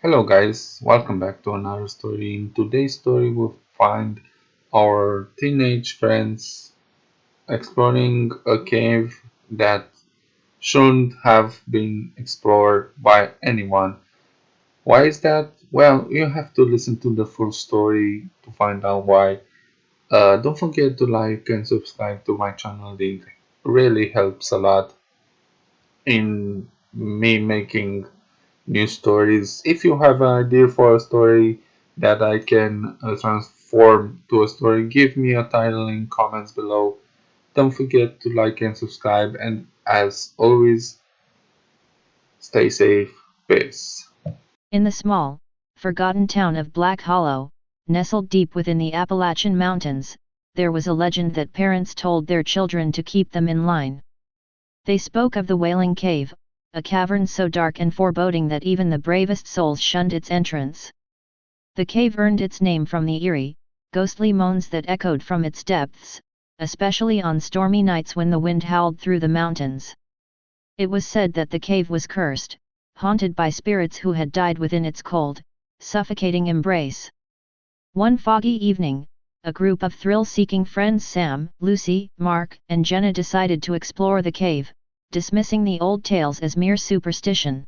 Hello guys, welcome back to another story. In today's story we'll find our teenage friends exploring a cave that shouldn't have been explored by anyone. Why is that? Well, you have to listen to the full story to find out why. Don't forget to like and subscribe to my channel. It really helps a lot in me making new stories. If you have an idea for a story that I can transform to a story, give me a title in comments below. Don't forget to like and subscribe, and as always, stay safe. Peace. In the small, forgotten town of Black Hollow, nestled deep within the Appalachian Mountains, there was a legend that parents told their children to keep them in line. They spoke of the Wailing Cave, a cavern so dark and foreboding that even the bravest souls shunned its entrance. The cave earned its name from the eerie, ghostly moans that echoed from its depths, especially on stormy nights when the wind howled through the mountains. It was said that the cave was cursed, haunted by spirits who had died within its cold, suffocating embrace. One foggy evening, a group of thrill-seeking friends Sam, Lucy, Mark, and Jenna decided to explore the cave, dismissing the old tales as mere superstition.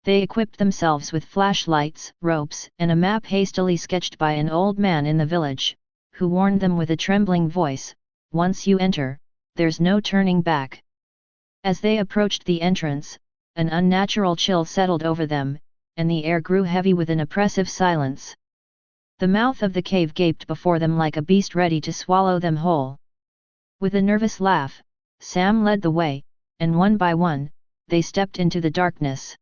They equipped themselves with flashlights, ropes, and a map hastily sketched by an old man in the village, who warned them with a trembling voice, "Once you enter, there's no turning back." As they approached the entrance, an unnatural chill settled over them, and the air grew heavy with an oppressive silence. The mouth of the cave gaped before them like a beast ready to swallow them whole. With a nervous laugh, Sam led the way, and one by one, they stepped into the darkness.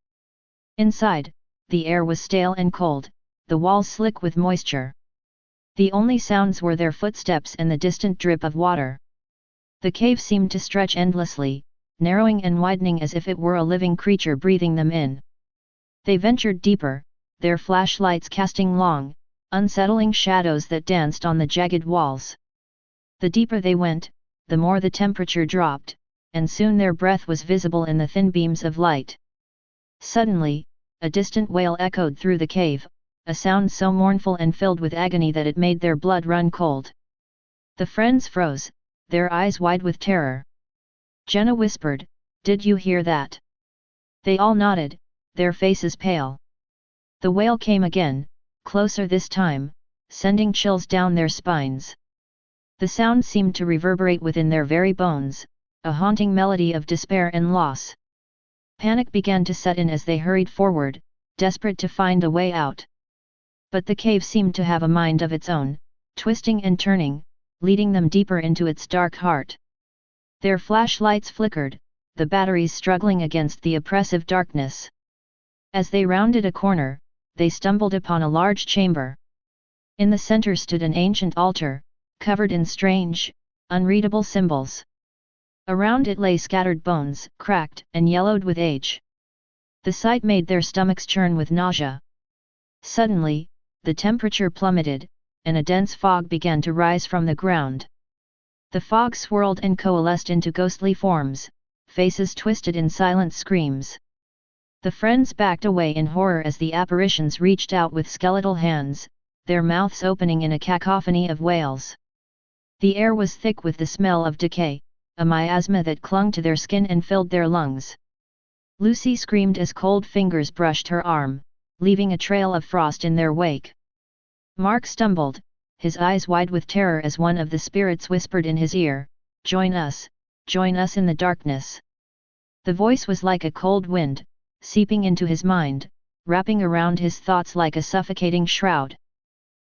Inside, the air was stale and cold, the walls slick with moisture. The only sounds were their footsteps and the distant drip of water. The cave seemed to stretch endlessly, narrowing and widening as if it were a living creature breathing them in. They ventured deeper, their flashlights casting long, unsettling shadows that danced on the jagged walls. The deeper they went, the more the temperature dropped, and soon their breath was visible in the thin beams of light. Suddenly, a distant wail echoed through the cave, a sound so mournful and filled with agony that it made their blood run cold. The friends froze, their eyes wide with terror. Jenna whispered, "Did you hear that?" They all nodded, their faces pale. The wail came again, closer this time, sending chills down their spines. The sound seemed to reverberate within their very bones, a haunting melody of despair and loss. Panic began to set in as they hurried forward, desperate to find a way out. But the cave seemed to have a mind of its own, twisting and turning, leading them deeper into its dark heart. Their flashlights flickered, the batteries struggling against the oppressive darkness. As they rounded a corner, they stumbled upon a large chamber. In the center stood an ancient altar, covered in strange, unreadable symbols. Around it lay scattered bones, cracked and yellowed with age. The sight made their stomachs churn with nausea. Suddenly, the temperature plummeted, and a dense fog began to rise from the ground. The fog swirled and coalesced into ghostly forms, faces twisted in silent screams. The friends backed away in horror as the apparitions reached out with skeletal hands, their mouths opening in a cacophony of wails. The air was thick with the smell of decay, a miasma that clung to their skin and filled their lungs. Lucy screamed as cold fingers brushed her arm, leaving a trail of frost in their wake. Mark stumbled, his eyes wide with terror as one of the spirits whispered in his ear, join us in the darkness." The voice was like a cold wind, seeping into his mind, wrapping around his thoughts like a suffocating shroud.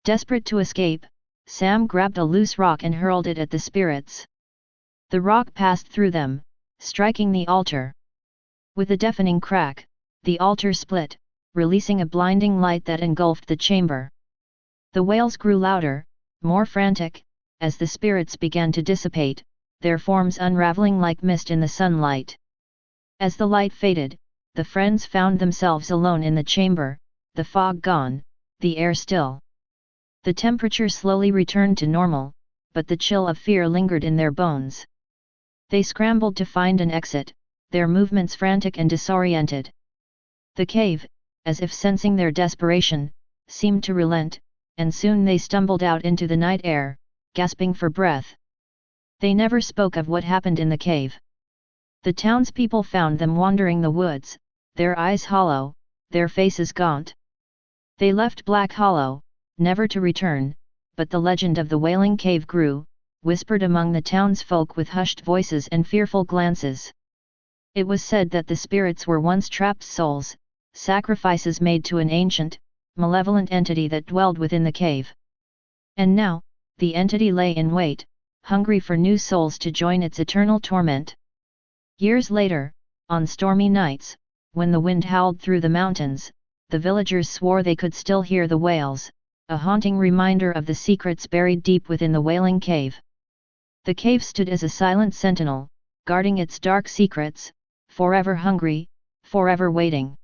Desperate to escape, Sam grabbed a loose rock and hurled it at the spirits. The rock passed through them, striking the altar. With a deafening crack, the altar split, releasing a blinding light that engulfed the chamber. The wails grew louder, more frantic, as the spirits began to dissipate, their forms unraveling like mist in the sunlight. As the light faded, the friends found themselves alone in the chamber, the fog gone, the air still. The temperature slowly returned to normal, but the chill of fear lingered in their bones. They scrambled to find an exit, their movements frantic and disoriented. The cave, as if sensing their desperation, seemed to relent, and soon they stumbled out into the night air, gasping for breath. They never spoke of what happened in the cave. The townspeople found them wandering the woods, their eyes hollow, their faces gaunt. They left Black Hollow, never to return, but the legend of the Wailing Cave grew, whispered among the townsfolk with hushed voices and fearful glances. It was said that the spirits were once trapped souls, sacrifices made to an ancient, malevolent entity that dwelled within the cave. And now, the entity lay in wait, hungry for new souls to join its eternal torment. Years later, on stormy nights, when the wind howled through the mountains, the villagers swore they could still hear the wails, a haunting reminder of the secrets buried deep within the Wailing Cave. The cave stood as a silent sentinel, guarding its dark secrets, forever hungry, forever waiting.